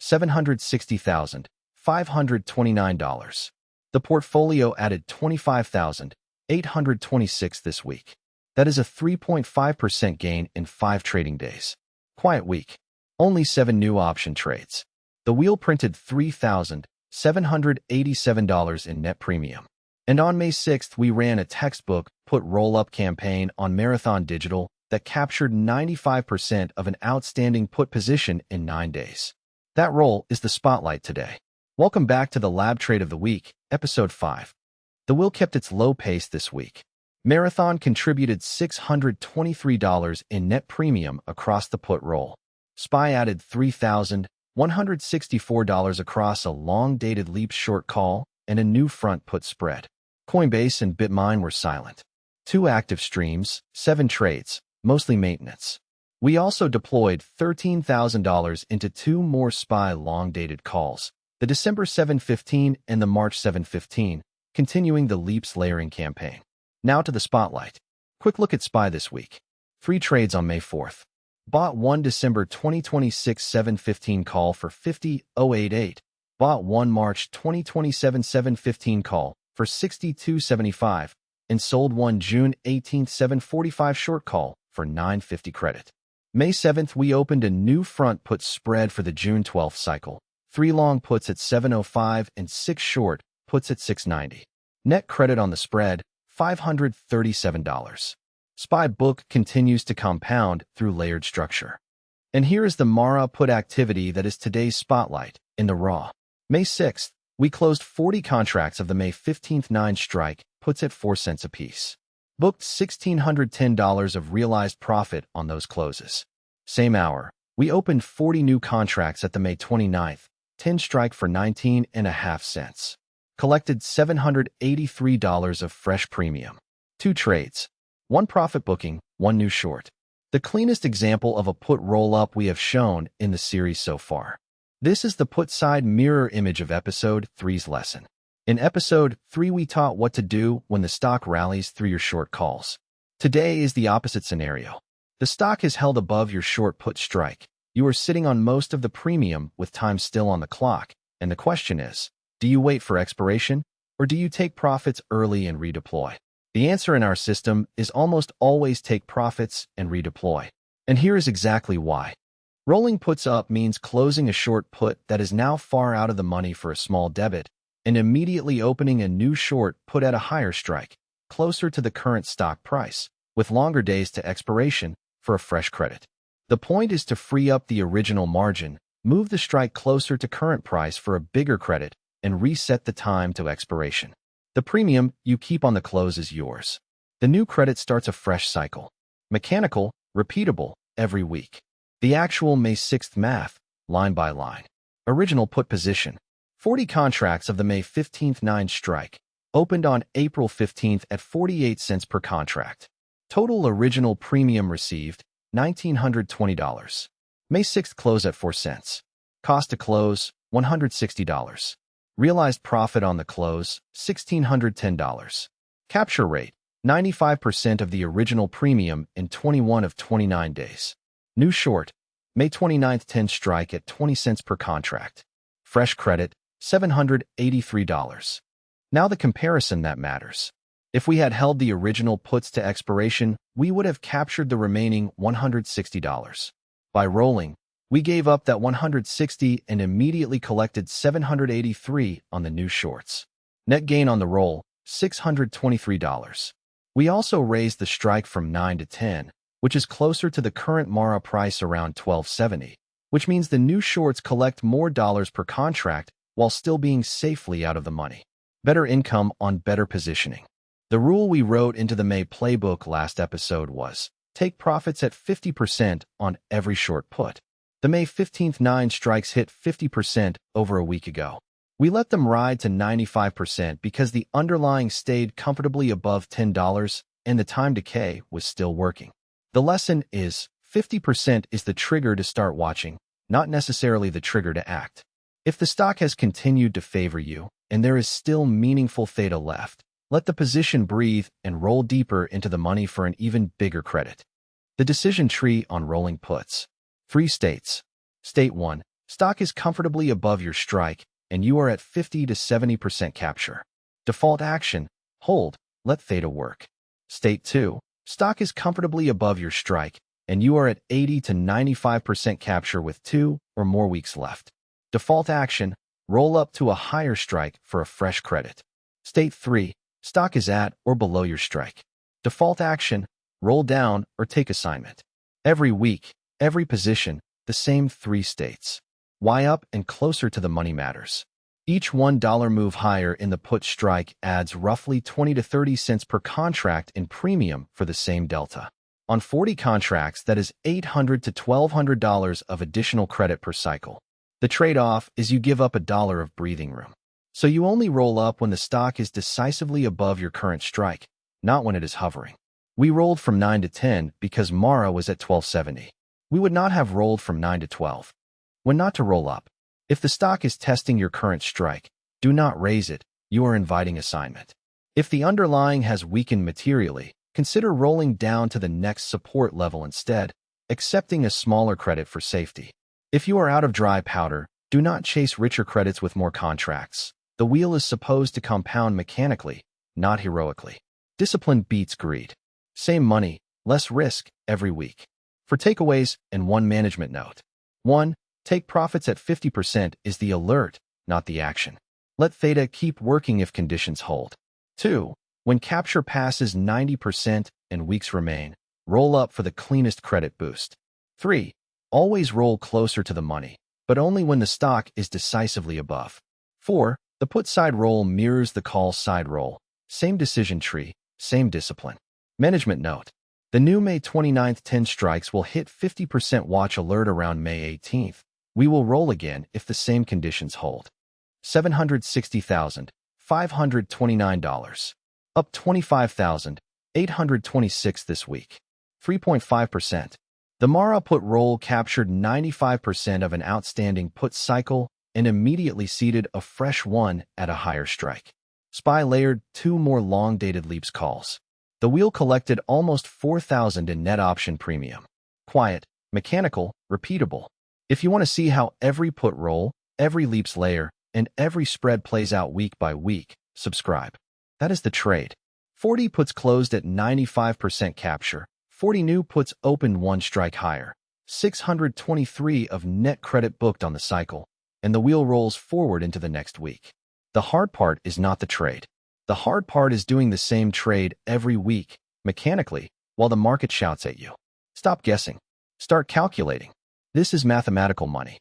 $760,529. The portfolio added 25,826 this week. That is a 3.5% gain in 5 trading days. Quiet week. Only 7 new option trades. The wheel printed $3,787 in net premium. And on May 6th, we ran a textbook put roll-up campaign on Marathon Digital that captured 95% of an outstanding put position in 9 days. That roll is the spotlight today. Welcome back to the Lab Trade of the Week, Episode 5. The wheel kept its low pace this week. Marathon contributed $623 in net premium across the put roll. SPY added $3,164 across a long-dated leap short call and a new front put spread. Coinbase and Bitmine were silent. 2 active streams, 7 trades, mostly maintenance. We also deployed $13,000 into 2 more SPY long-dated calls, the December 7/15 and the March 7/15, continuing the Leaps layering campaign. Now to the spotlight. Quick look at SPY this week. 3 trades on May 4th. Bought 1 December 2026 7/15 call for $50,088. Bought 1 March 2027 7/15 call for $62.75. And sold 1 June 18th 7/45 short call for $9.50 credit. May 7th, we opened a new front put spread for the June 12th cycle. 3 long puts at $705 and 6 short puts at $690. Net credit on the spread, $537. SPY book continues to compound through layered structure. And here is the Mara put activity that is today's spotlight in the raw. May 6th, we closed 40 contracts of the May 15th 9 strike puts at 4 cents apiece. Booked $1,610 of realized profit on those closes. Same hour, we opened 40 new contracts at the May 29th 10 strike for 19.5 cents. Collected $783 of fresh premium. 2 trades. 1 profit booking, 1 new short. The cleanest example of a put roll-up we have shown in the series so far. This is the put side mirror image of Episode 3's lesson. In Episode 3, we taught what to do when the stock rallies through your short calls. Today is the opposite scenario. The stock is held above your short put strike. You are sitting on most of the premium with time still on the clock, and the question is, do you wait for expiration, or do you take profits early and redeploy? The answer in our system is almost always take profits and redeploy. And here is exactly why. Rolling puts up means closing a short put that is now far out of the money for a small debit, and immediately opening a new short put at a higher strike, closer to the current stock price, with longer days to expiration for a fresh credit. The point is to free up the original margin, move the strike closer to current price for a bigger credit, and reset the time to expiration. The premium you keep on the close is yours. The new credit starts a fresh cycle. Mechanical, repeatable, every week. The actual May 6th math, line by line. Original put position. 40 contracts of the May 15th 9 strike. Opened on April 15th at 48 cents per contract. Total original premium received, $1,920. May 6th close at 4 cents. Cost to close, $160. Realized profit on the close, $1,610. Capture rate, 95% of the original premium in 21 of 29 days. New short, May 29th 10 strike at 20 cents per contract. Fresh credit, $783. Now the comparison that matters. If we had held the original puts to expiration, we would have captured the remaining $160. By rolling, we gave up that $160 and immediately collected $783 on the new shorts. Net gain on the roll, $623. We also raised the strike from 9 to 10, which is closer to the current Mara price around $12.70, which means the new shorts collect more dollars per contract while still being safely out of the money. Better income on better positioning. The rule we wrote into the May playbook last episode was, take profits at 50% on every short put. The May 15th 9 strikes hit 50% over a week ago. We let them ride to 95% because the underlying stayed comfortably above $10 and the time decay was still working. The lesson is, 50% is the trigger to start watching, not necessarily the trigger to act. If the stock has continued to favor you, and there is still meaningful theta left, let the position breathe and roll deeper into the money for an even bigger credit. The decision tree on rolling puts. 3 states. State 1. Stock is comfortably above your strike, and you are at 50 to 70% capture. Default action, hold, let theta work. State 2, stock is comfortably above your strike, and you are at 80 to 95% capture with 2 or more weeks left. Default action, roll up to a higher strike for a fresh credit. State 3, stock is at or below your strike. Default action, roll down or take assignment. Every week, every position, the same 3 states. Why up and closer to the money matters. Each $1 move higher in the put strike adds roughly 20 to 30 cents per contract in premium for the same delta. On 40 contracts, that is $800 to $1,200 of additional credit per cycle. The trade-off is you give up $1 of breathing room. So you only roll up when the stock is decisively above your current strike, not when it is hovering. We rolled from 9 to 10 because Mara was at 1270. We would not have rolled from 9 to 12. When not to roll up. If the stock is testing your current strike, do not raise it, you are inviting assignment. If the underlying has weakened materially, consider rolling down to the next support level instead, accepting a smaller credit for safety. If you are out of dry powder, do not chase richer credits with more contracts. The wheel is supposed to compound mechanically, not heroically. Discipline beats greed. Same money, less risk, every week. For takeaways and one management note. 1. Take profits at 50% is the alert, not the action. Let theta keep working if conditions hold. 2. When capture passes 90% and weeks remain, roll up for the cleanest credit boost. 3. Always roll closer to the money, but only when the stock is decisively above. 4. The put side roll mirrors the call side roll. Same decision tree, same discipline. Management note. The new May 29th 10 strikes will hit 50% watch alert around May 18th. We will roll again if the same conditions hold. $760,529. Up $25,826 this week. 3.5%. The Mara put roll captured 95% of an outstanding put cycle and immediately seeded a fresh one at a higher strike. SPY layered 2 more long-dated leaps calls. The wheel collected almost $4,000 in net option premium. Quiet, mechanical, repeatable. If you want to see how every put roll, every leaps layer, and every spread plays out week by week, subscribe. That is the trade. 40 puts closed at 95% capture. 40 new puts opened 1 strike higher. 623 of net credit booked on the cycle, and the wheel rolls forward into the next week. The hard part is not the trade. The hard part is doing the same trade every week, mechanically, while the market shouts at you. Stop guessing. Start calculating. This is mathematical money.